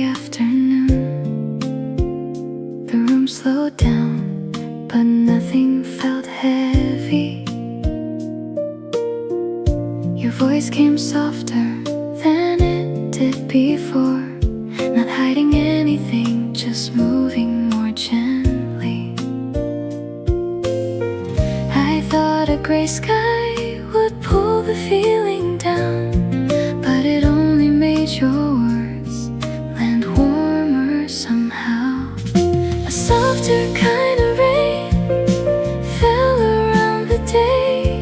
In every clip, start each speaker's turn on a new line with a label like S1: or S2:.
S1: Friday afternoon. The room slowed down, but nothing felt heavy. Your voice came softer than it did before, not hiding anything, just moving more gently. I thought a gray sky would pull the feeling down, but it only made your words land warmer somehow. A softer kind of rain fell around the day,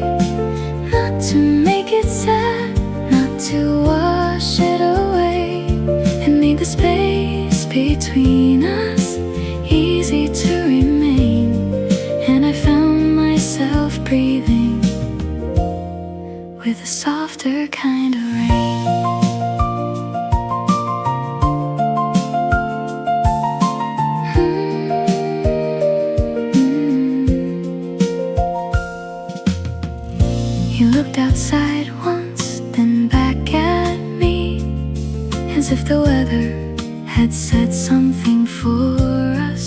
S1: not to make it sad, not to wash it away. It made the space between us easy to remain, and I found myself breathing with a softer kind of rain. You looked outside once, then back at me, as if the weather had said something for us.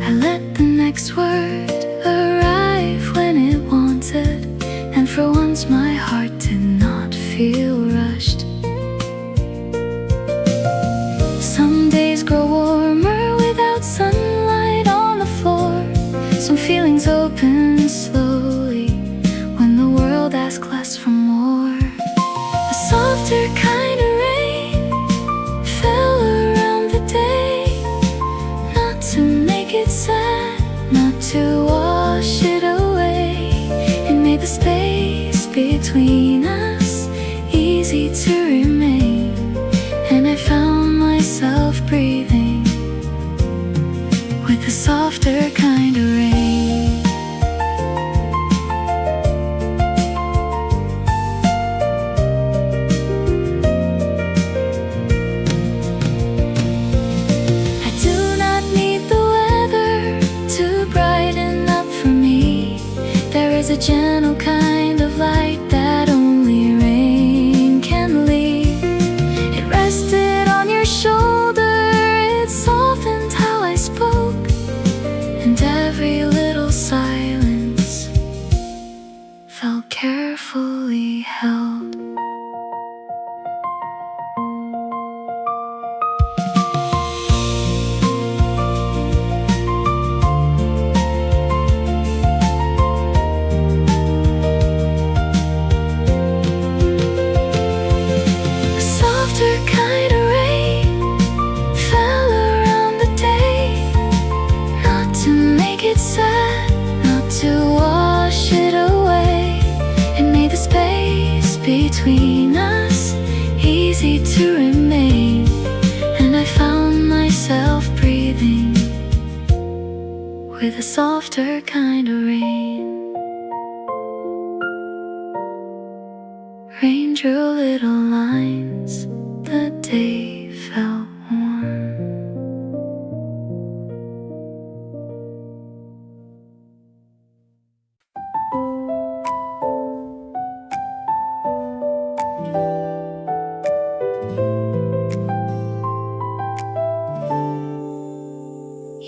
S1: I let the next word arrive when it wanted, and for once my heart did not feel rushed. Some days grow warmer without sunlight on the floor. Some feelings open slowly when the world asks less for more. A softer kind of rain fell around the day, not to make it sad, not to wash it away. It made the space between us easy to remain, and I found myself breathing with a softer kind of rain. I do not need the weather to brighten up for me. There is a gentle kind of light that only rain can leave. It rested on your shoulder, it softened how I spoke, and every little silence felt carefully held. A softer kind of rain fell around the day, not to make it sad, not to wash it away. It made the space between us easy to remain, and I found myself breathing with a softer kind of rain. Rain drew little lines, the day felt warm.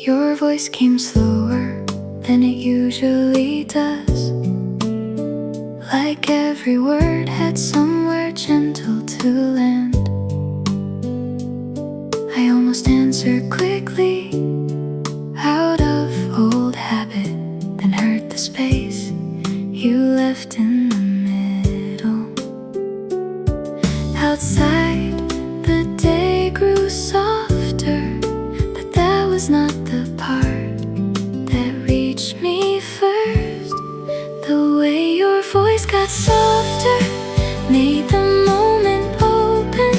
S1: Your voice came slower than it usually does, like every word had somewhere gentle to land. I almost answered quickly, out of old habit, then heard the space you left in the middle. Outside, the day grew softer, but that was not the part that reached me first. The way your voice got softer made the moment open,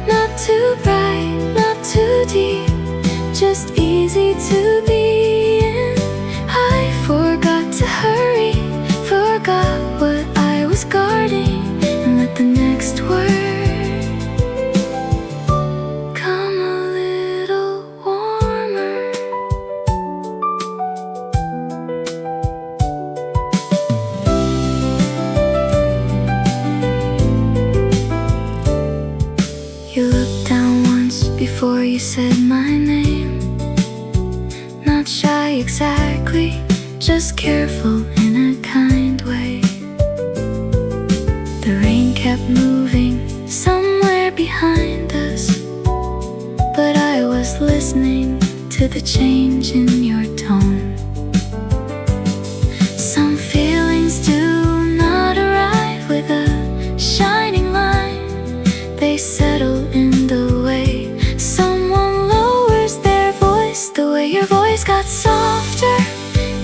S1: not too bright, not too deep, said my name. Not shy exactly, just careful in a kind way. The rain kept moving somewhere behind us, but I was listening to the change in your tone. Some feelings do not arrive with a shining line. They settle in the way someone lowers their voice. The way your voice got softer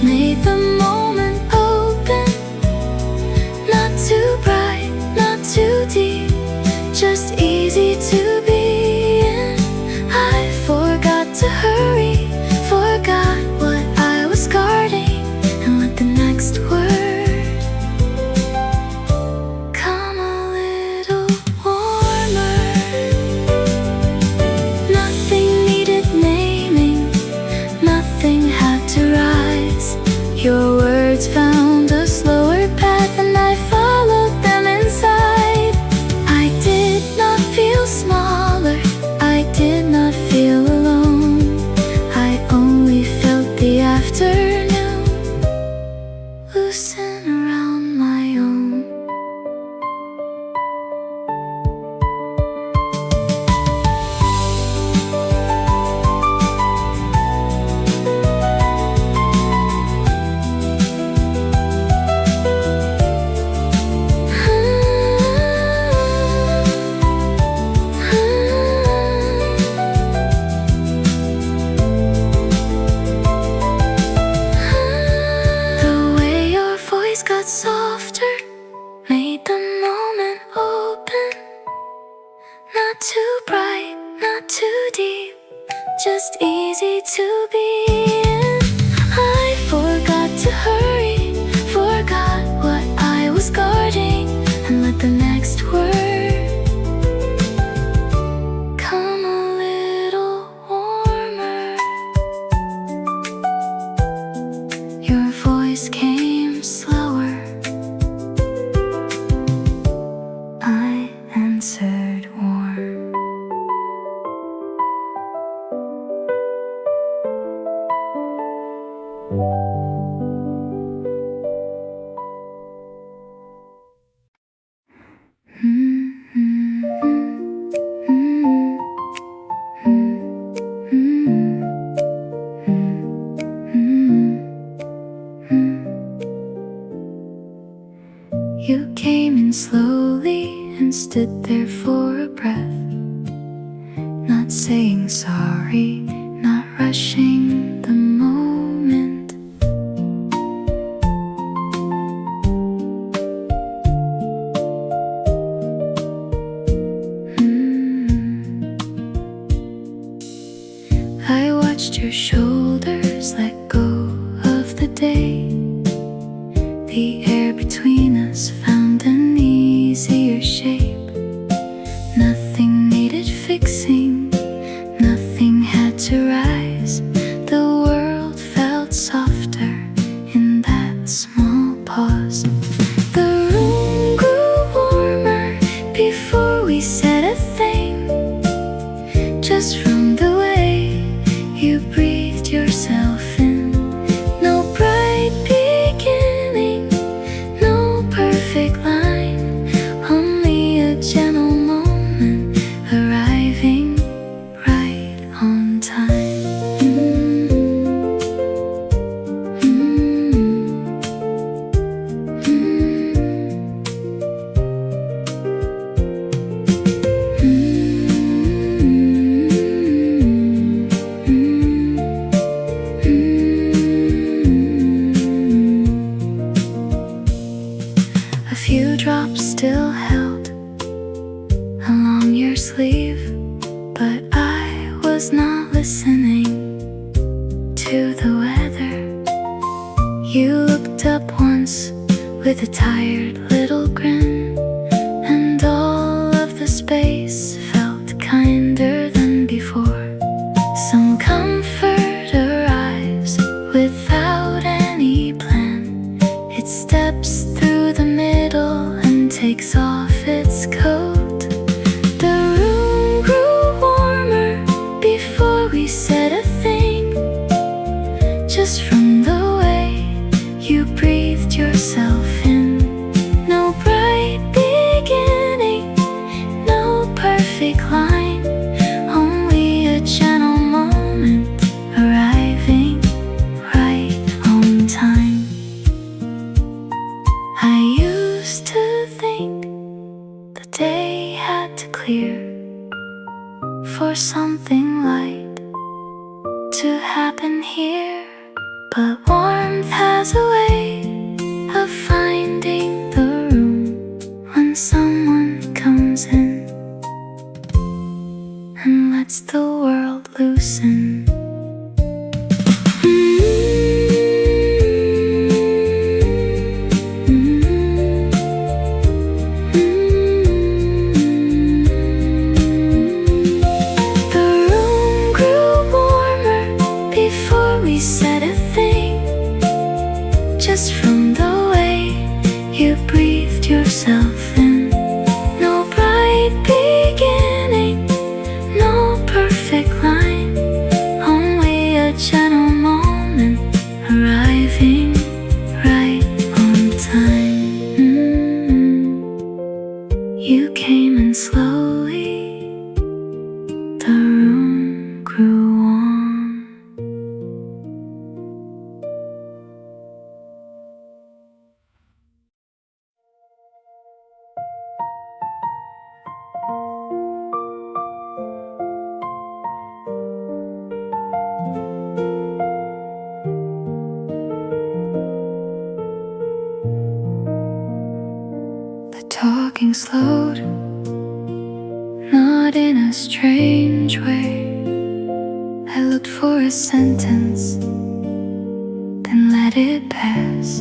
S1: made the moment open. Not too bright, not too deep, just easy to be in. I forgot to hurry, forgot what I was guarding, and let the next word come a little warmer. Nothing needed naming, nothing had to rise. Your words found a slower path and I followed them inside. I did not feel smaller, I did not feel alone. I only felt the afternoon loosen around my own. The way your voice got softer made the moment open. Not too bright, not too deep, just easy to be in. I forgot to hurry, forgot what I was guarding, and let the next word come a little warmer. Your voice came slower, I answered warm. You came in slowly and stood there for a breath, not saying sorry, not rushing the moment. I watched your shoulders let go of the day. The air between us found an easier shape. Nothing needed fixing, nothing had to rise. The world felt softer in that small pause. The room grew warmer before we said a thing. Just from the way you breathed yourself in. No bright beginning, no perfect line, only a gentle moment arriving right on time. A few drops still held along your sleeve, but I was not listening to the weather. You looked up once with a tired little grin, and all of the space felt kinder than before. Some comfort arrives without any plan. It steps through the middle and takes off its coat. The room grew warmer before perfect line, only a gentle moment, arriving right on time. I used to think the day had to clear for something light to happen here, but warmth has a way of finding the room when someone comes in and lets the world loosen. Just from the way you breathed yourself in. No bright beginning, no perfect line, only a gentle moment, arriving right on time. You came in slowly, the room grew warm. Talking slowed, not in a strange way. I looked for a sentence, then let it pass.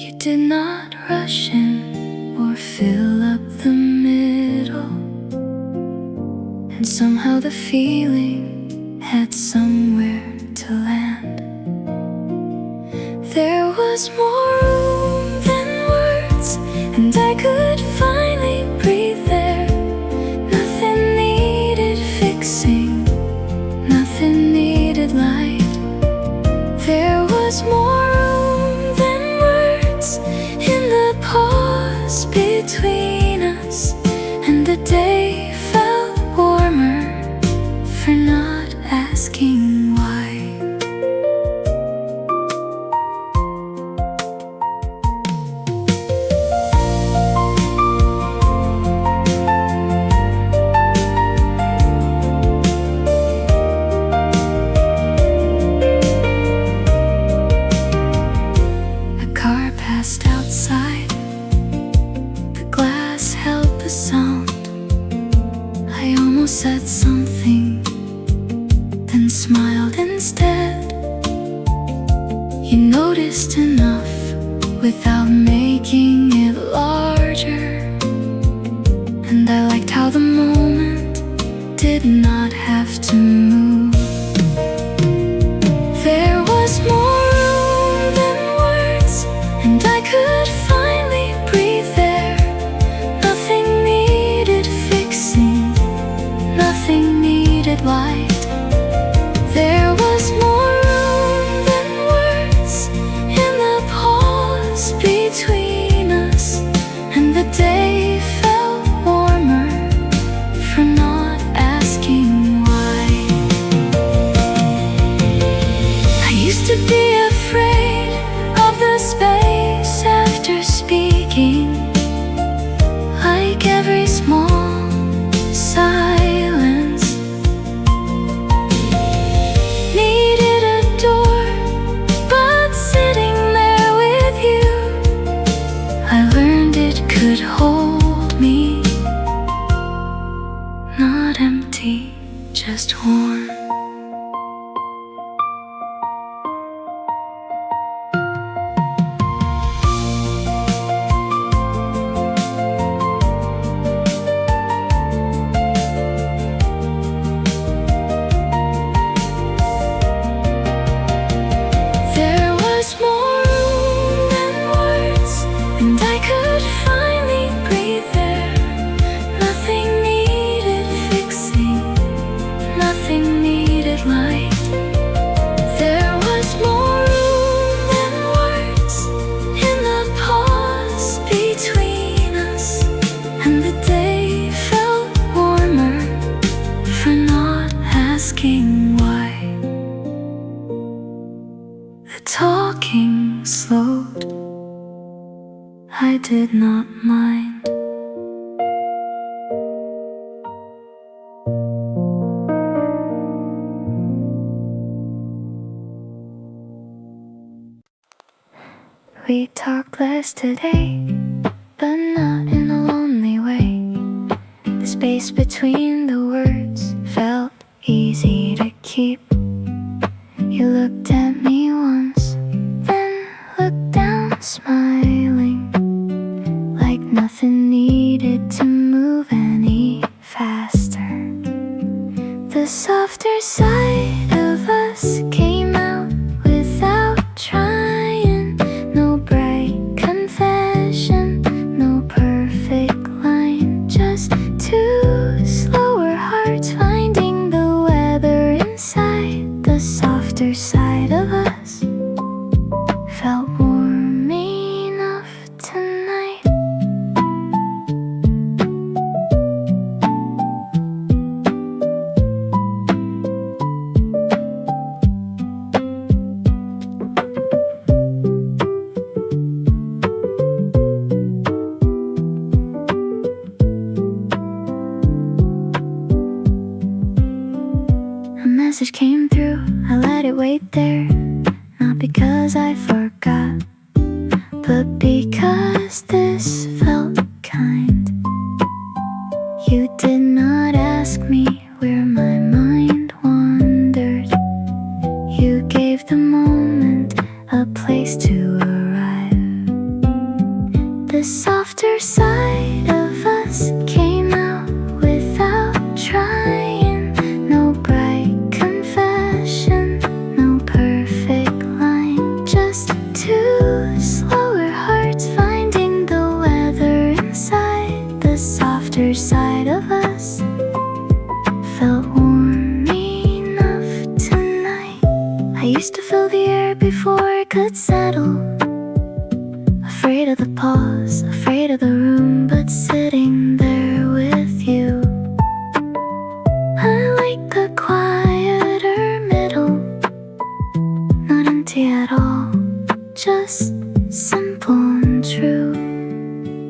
S1: You did not rush in or fill up the middle, and somehow the feeling had somewhere to land. There was more room than words, and I could finally breathe there. Nothing needed fixing, nothing needed light. There was more room than words in the pause between us, and the day felt warmer for not asking why. Outside, the glass held the sound. I almost said something, then smiled instead. You noticed enough without making it larger, and I liked how the moment did not have to move. There was more and I could finally breathe there. Nothing needed fixing, nothing needed light. There was more room than words in the pause between us, and the day felt warmer for not asking why. I used to be afraid of the space after speaking, like every small silence needed a door, but sitting there with you, I learned it could hold me, not empty, just warm. Nothing I did not mind. We talked less today, but not in a lonely way. The space between the words felt easy to keep. You looked at me once, then looked down, smiling, like nothing needed to move any faster. The softer side of us came out without trying. No bright confession, no perfect line, just two slower hearts finding the weather inside. The softer side of us felt warm enough tonight. A message came through, I let it wait there. Not because I forgot, but because this felt kind. You did not ask me where my mind wandered. You gave the moment a place to arrive. The softer side of us came out without trying. No bright confession, no perfect line, just two slower hearts finding the weather inside. The softer side of us felt warm enough tonight. I used to fill the air before it could settle. Afraid of the pause, afraid of the room, but sitting there with you. I like the quieter middle, not empty at all, just simple and true.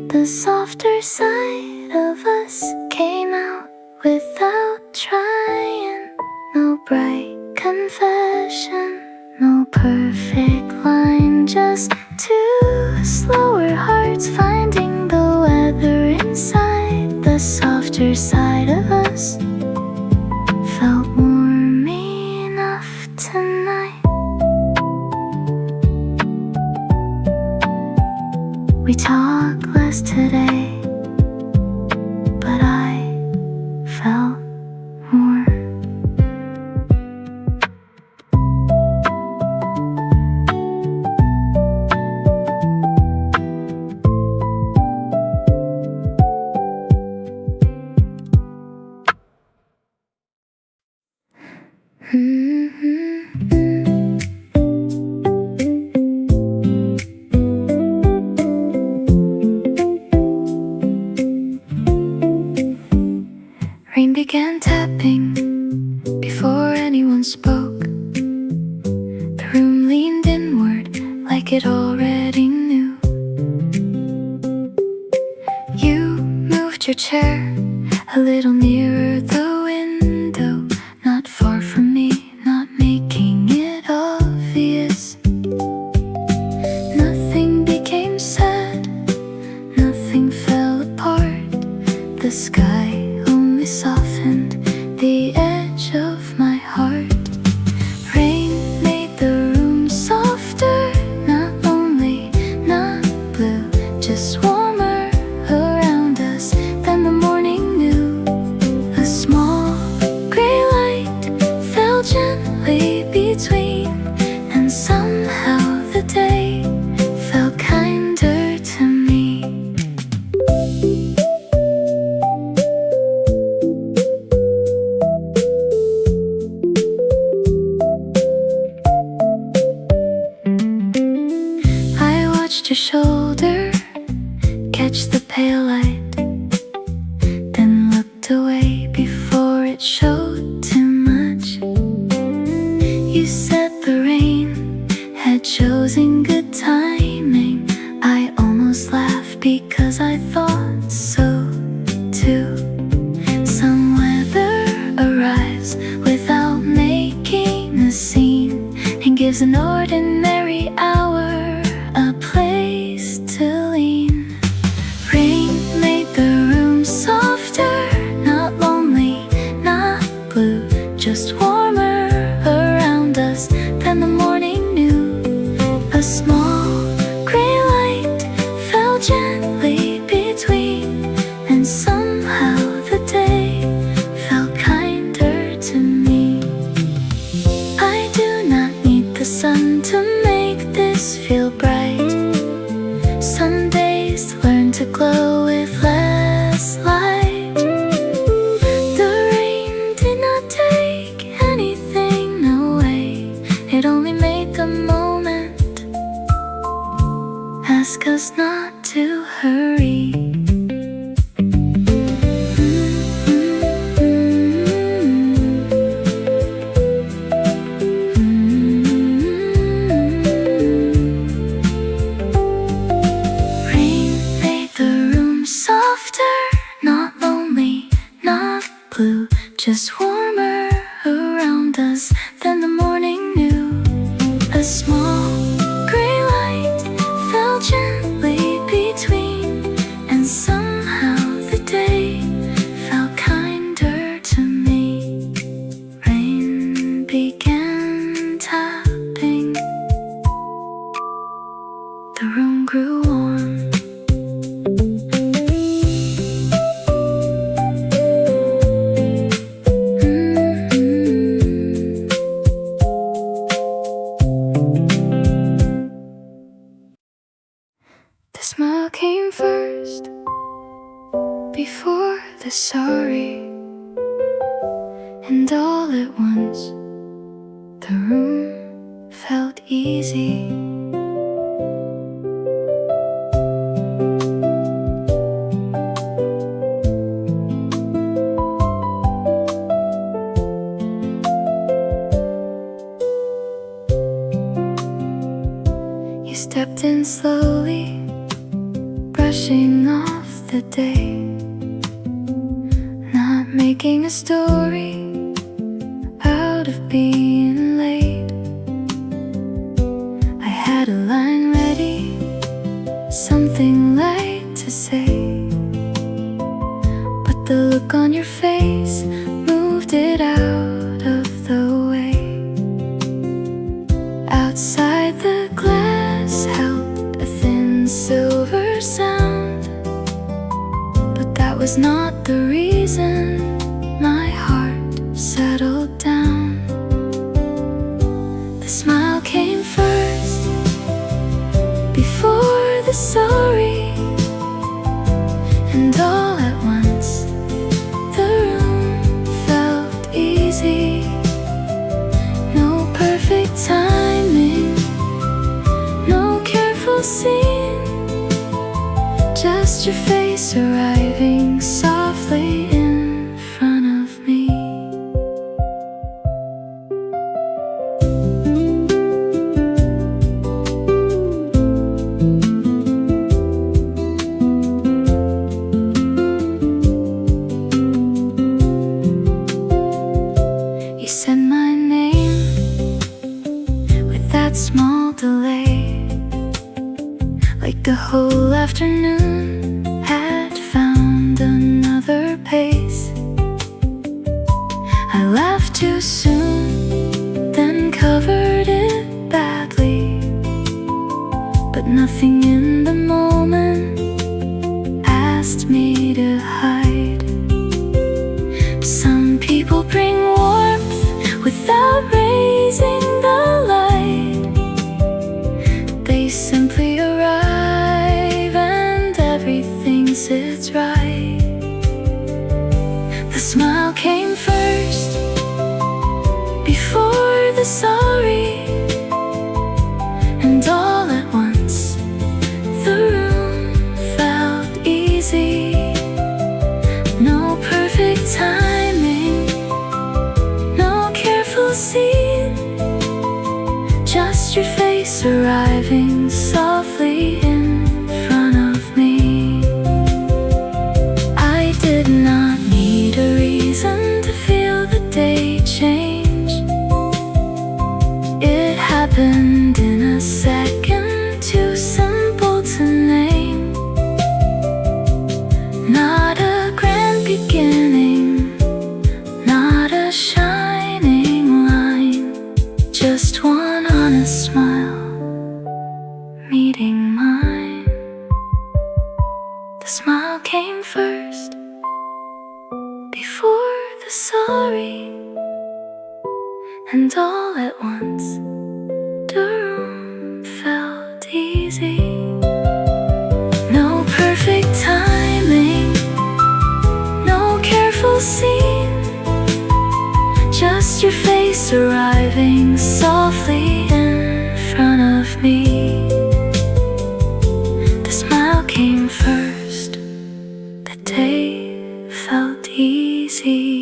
S1: The softer side of us came out without trying. No bright confession, no perfect line, just two slower hearts finding the weather inside. The softer side of us felt warm enough tonight. We talk less today, but I felt more. Rain began tapping before anyone spoke. The room leaned inward like it already knew. You moved your chair a little nearer the window, not far from me, not making it obvious. Nothing became sad, nothing fell apart. The sky only softened the edge of my heart. Rain made the room softer, not lonely, not blue, just warmer around us than the morning knew. A small gray light fell gently between, and somehow the day felt kinder to me. I watched your shoulder catch the pale light, then looked away before it showed too much. You said the rain had chosen good timing. I almost laughed gives an ordinary hour a place to lean. Rain made the room softer, not lonely, not blue, just warmer around us than the morning knew. A small gray light fell gently between, and somehow the day felt kinder to me. I do not need the sun to make this feel bright. Some days learn to glow with less light. The rain did not take anything away, it only made the moment ask us not to hurry. Rain made the room softer, not lonely, not blue, just warmer around us than the morning knew. A small gray light fell gently between, and somehow the day felt kinder to me. Rain began tapping, the room grew warm. The smile came first, before the sorry, and all at once the room felt easy. You stepped in slowly, brushing off the day, not making a story out of being late. I had a line ready, something light to say, but the look on your face moved it out of the way. Outside the glass held a thin silver sound, but that was not the reason my heart settled down. The smile came first, before the sorry, and all at once the room felt easy. No perfect timing, no careful scene, just your face arriving softly in front of me. You said my name with that small delay, like the whole afternoon had found another pace. I laughed too soon, then covered it badly, but nothing in the moment asked me to hide. Some people bring warmth without raising the light. They simply arrive and everything sits right. The smile came first, before the sorry, and all at once the room felt easy. No perfect timing, no careful scene, just your face arriving softly in front of me. I did not need a reason to feel the day change. the sorry, and all at once the room felt easy. No perfect timing, no careful scene, just your face arriving softly in front of me. The smile came first, the day felt easy.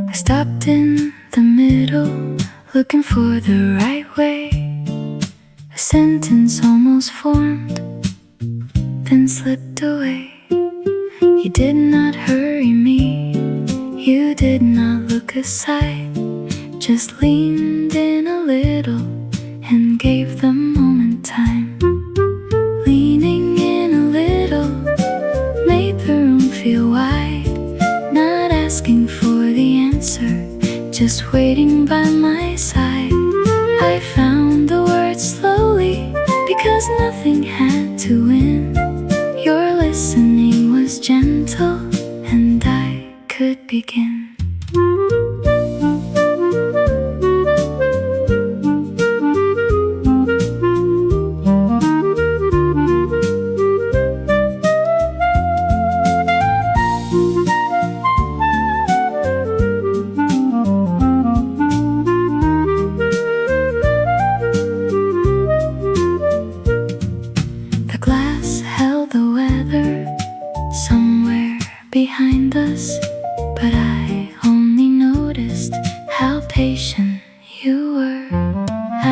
S1: I stopped in the middle, looking for the right way. A sentence almost formed, then slipped away. You did not hurry me, you did not look aside, just leaned in a little and gave the moment time. Leaning in a little made the room feel wide, not asking for the answer, just waiting by my side. I found the words slowly, because nothing had to win. Your listening was gentle, and I could begin. The glass held the weather somewhere behind us, but I only noticed how patient you were.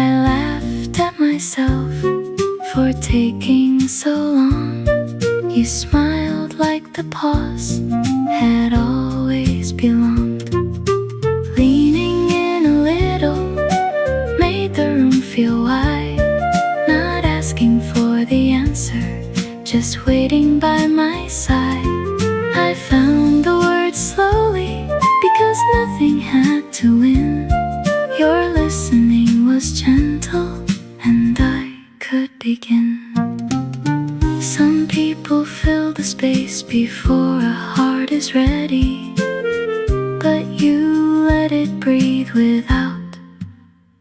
S1: I laughed at myself for taking so long. You smiled like the pause had always belonged. Leaning in a little made the room feel wide, not asking for the answer, just waiting by my side. I found the words slowly, because nothing had to win. Your listening was gentle, and I could begin. Some people fill the space before a heart is ready, but you let it breathe without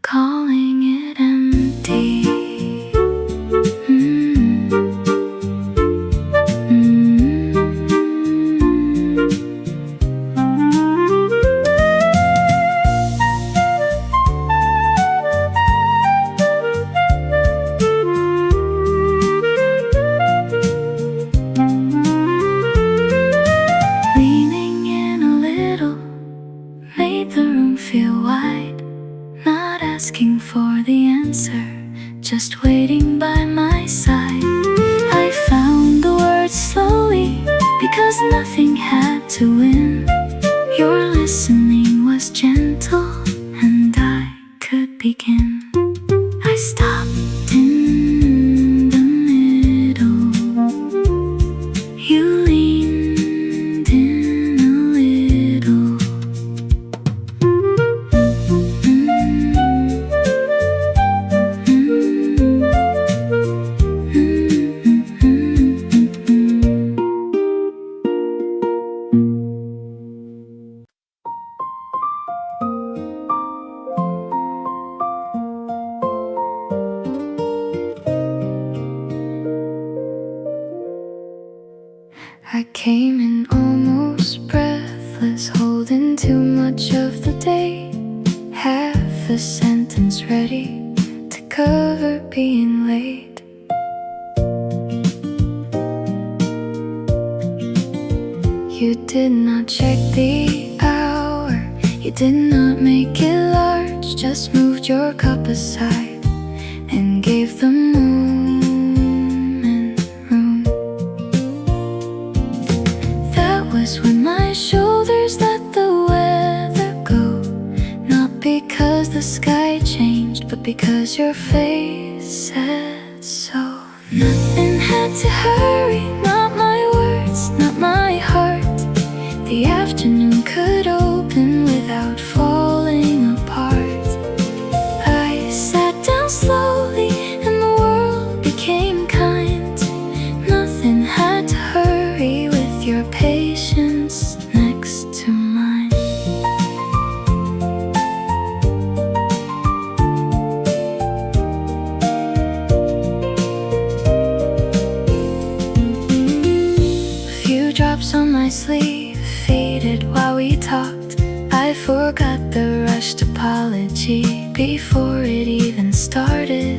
S1: calling it empty. Leaning in a little made the room feel wide, not asking for the answer, just waiting by my side. I found the words slowly, because nothing had to win. Your listening was gentle, and I could begin. I stopped in the middle, you leaned in a little. I came in almost breathless, holding too much of the day. Half a sentence ready to cover being late. You did not check the hour, you did not make it large, just moved your cup aside and gave the moment room. That was when my shoulders let the weather go, not because the sky changed, but because your face said so. Nothing had to hurry, not my words, not my heart. The afternoon could open without falling apart. I sat down slowly and the world became kind. Nothing had to hurry with your patience next to mine. A few drops on my sleeve faded while we talked. I forgot the rushed apology before it even started.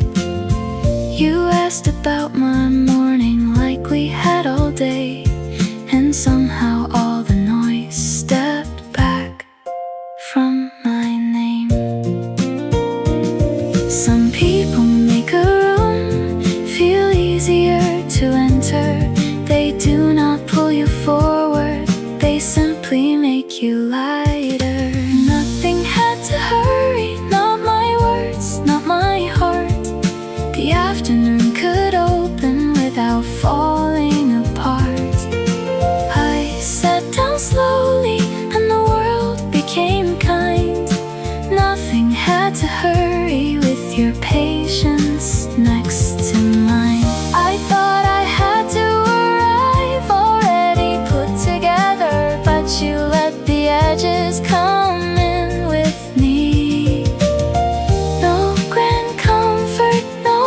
S1: You asked about my morning like we had all day, and somehow all the noise stepped back from my name. Some people make a room feel easier to enter. They do not pull you forward, they simply make you lighter. Nothing had to hurry, not my words, not my heart. The afternoon could open without falling apart. I sat down slowly and the world became kind. Nothing had to hurry with your patience next to mine. I thought I had to arrive already put together, but you let the edges come in with me. No grand comfort, no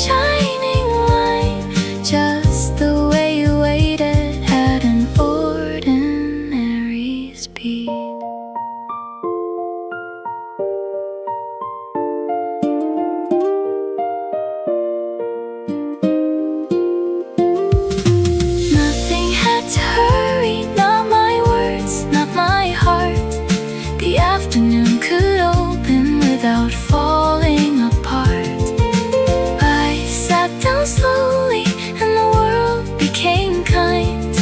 S1: shining line, just the way you waited at an ordinary speed. Nothing had to hurry, not my words, not my heart. The afternoon could open without falling apart. I sat down slowly and the world became kind.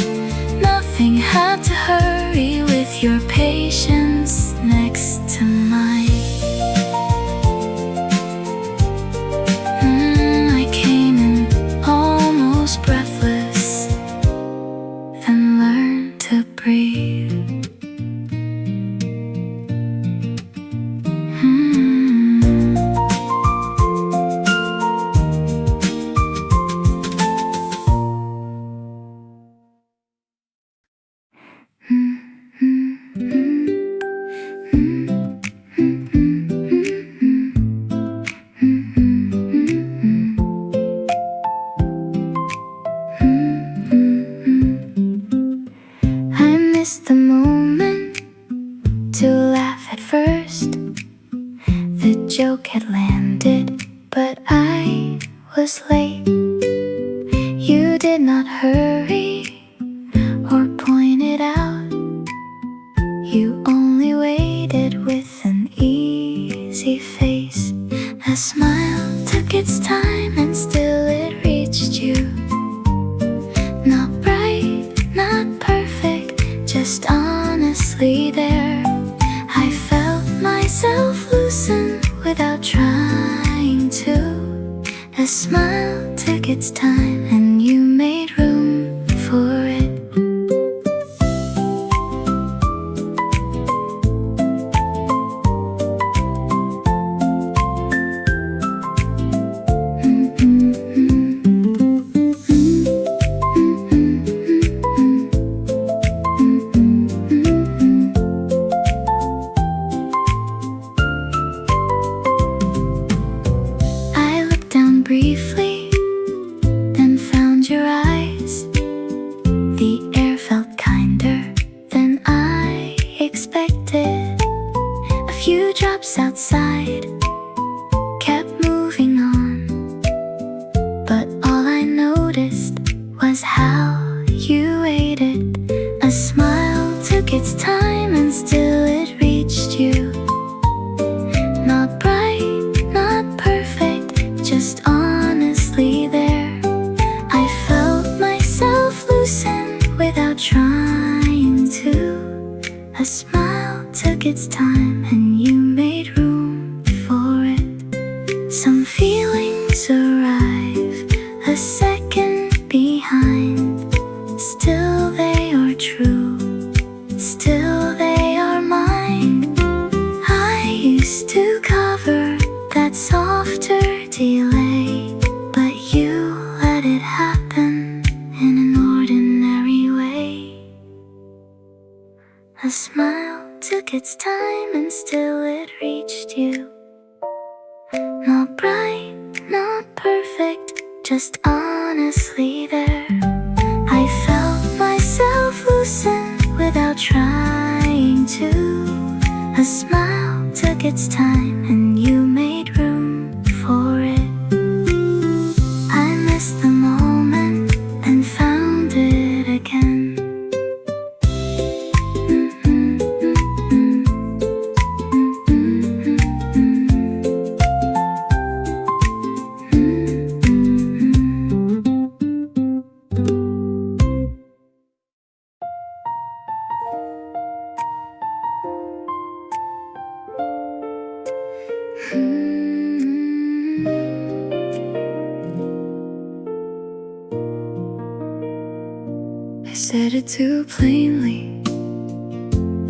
S1: Nothing had to hurry with your patience next to mine. I came in almost breathless, then learned to breathe. I missed the moment to laugh at first. The joke had landed, but I was late. You did not hurry or point it out. You only waited with an easy face. A smile took its time and still it reached you. Not bright, not perfect, just honestly there. I felt myself loosen without trying to. A smile took its time and you made room for it. I looked down briefly, then found your eyes. The air felt kinder than I expected. A few drops outside kept moving on, but all I noticed was how you waited. A smile took its time and still it reached you. Not bright, not perfect, just honest. to cover that softer delay, but you let it happen in an ordinary way. A smile took its time and still it reached you. Not bright, not perfect, just honestly there. I felt myself loosen without trying to. A smile took its time and you made room for it. I missed the moment and found it again. I said it too plainly,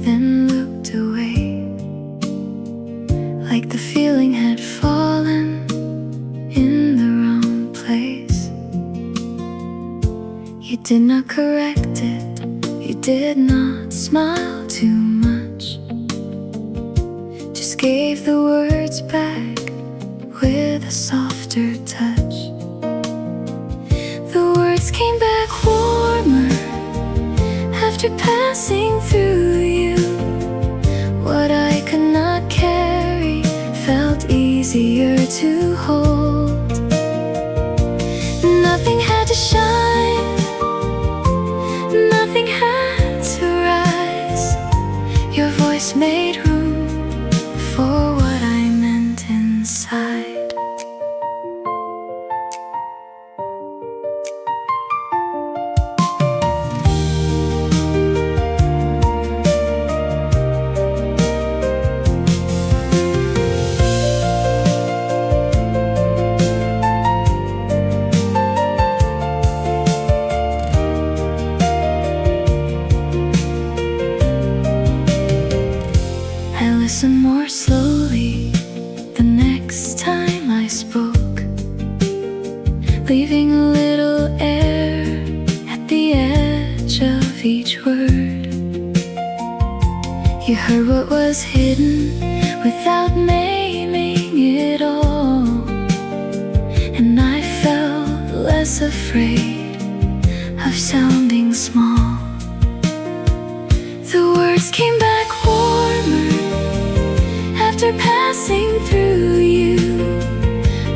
S1: then looked away, like the feeling had fallen in the wrong place. You did not correct it, you did not smile too much, just gave the words back with a softer touch. The words came back warmer after passing through you. What I could not carry felt easier to hold. Nothing had to shine, nothing had to rise. Your voice made room for what I meant inside. Listen more slowly the next time I spoke, leaving a little air at the edge of each word. You heard what was hidden without naming it all, and I felt less afraid of sounding small. The words came back warmer after passing through you.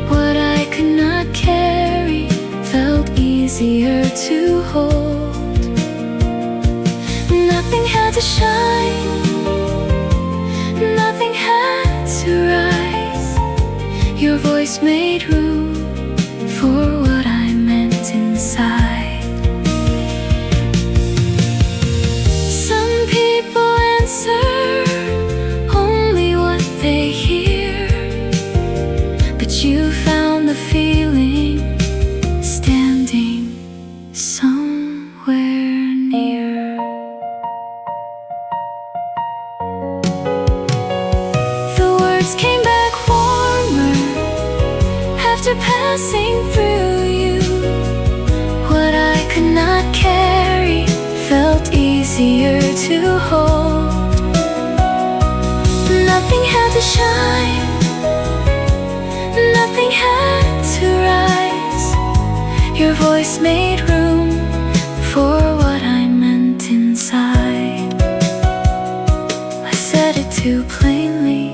S1: What I could not carry felt easier to hold. Nothing had to shine, nothing had to rise. Your voice made room for what I meant inside. Some people answer they hear, but you found the feeling standing somewhere near. The words came back warmer after passing through you. What I could not carry felt easier to hold. Nothing had to shine, nothing had to rise. Your voice made room for what I meant inside. I said it too plainly,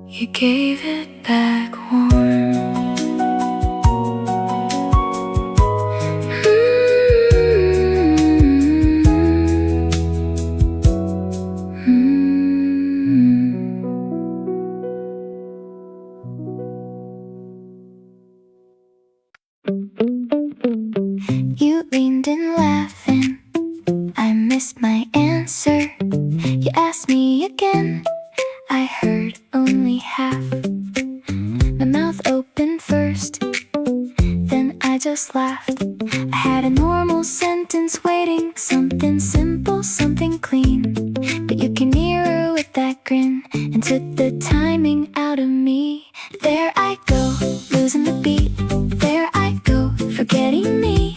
S1: you gave it back warm. You leaned in laughing, I missed my answer. You asked me again, I heard only half. My mouth opened first, then I just laughed. I had a normal sentence waiting, something simple, something clean, but you came nearer with that grin. and took the timing out of me. There I go, losing the beat. There I go, forgetting me.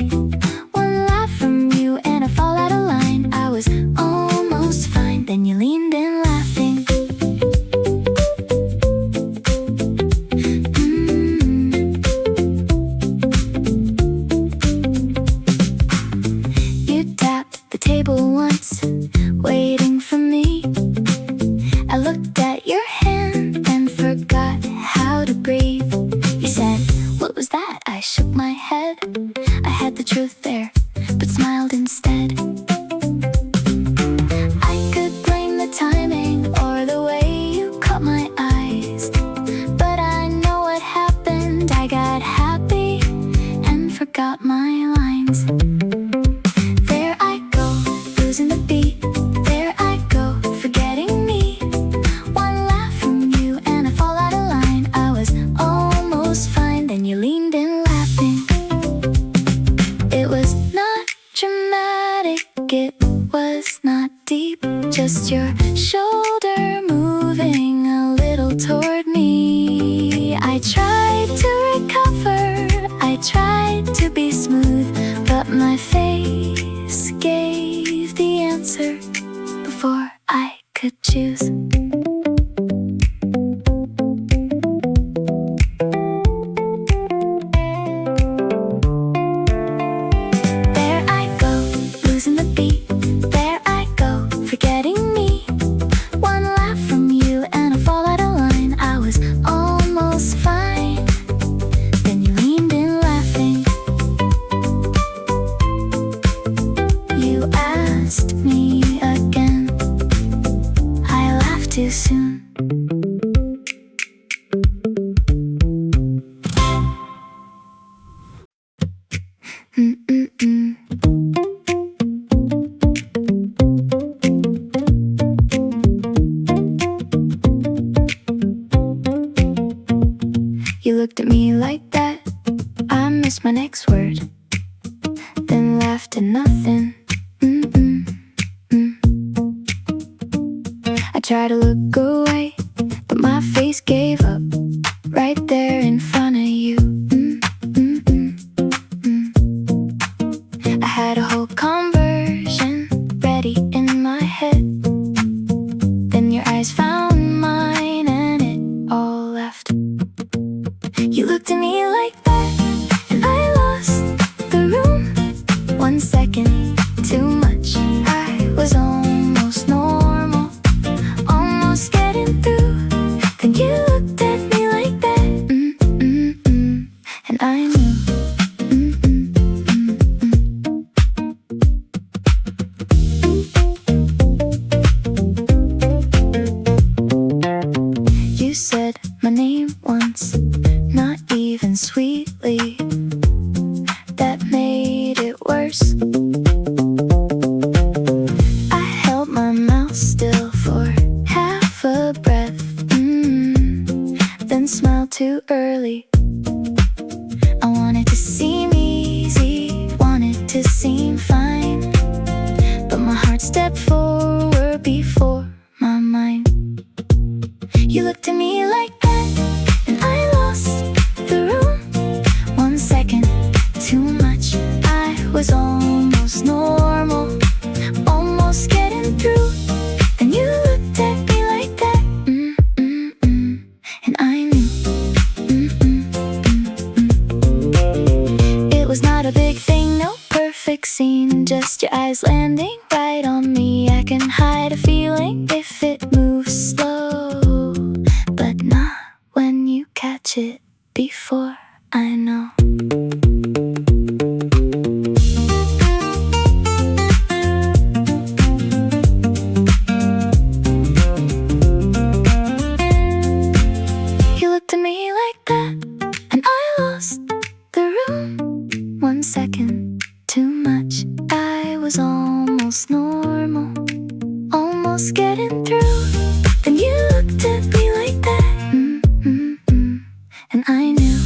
S1: One laugh from you and I fall out of line. I was almost fine, then you leaned in laughing. You tapped the table once, waiting for me. I looked at your hand and forgot how to breathe. You said, "What was that?" I shook my head. I had the truth there, but smiled instead. I could blame the timing or the way you caught my eyes, but I know what happened. I got happy and forgot my lines. There I go, losing the beat. There I go, forgetting me. One laugh from you and I fall out of line. I was almost fine, then you leaned in laughing. It was not dramatic, it was not deep, just your shoulder moving a little toward me. I tried to recover, I tried to be smooth, but my face gave the answer before I could choose. There I go, losing the beat. There I go, forgetting me. One laugh from you and I fall out of line. I was almost fine, then you leaned in laughing. You asked me again. I laughed too soon. You looked at me like that. I missed my next word, then laughed at nothing. I tried to look away, but my face gave up right there in front of you. I had a whole conversion ready in my head. Then your eyes found mine and it all left. You looked at me like that, and I lost the room. 1 second, too much. I was almost normal, almost getting through. Then you looked at me like that, and I knew. You said my name once, not even sweetly. That made it worse. I held my mouth still for half a breath, then smiled too early. I wanted to seem easy, wanted to seem fine, but my heart stepped forward before my mind. You looked at me like that, and I lost the room. 1 second, too much. I was almost normal, almost getting through. Then you looked at me like that, and I knew. It was not a big thing, no perfect scene, just your eyes landing right on me. I can hide a feeling if it moves slow, but not when you catch it before I know. You looked at me like that, and I lost the room. 1 second, too much. I was almost normal, almost getting through. Then you looked at me like that, and I knew.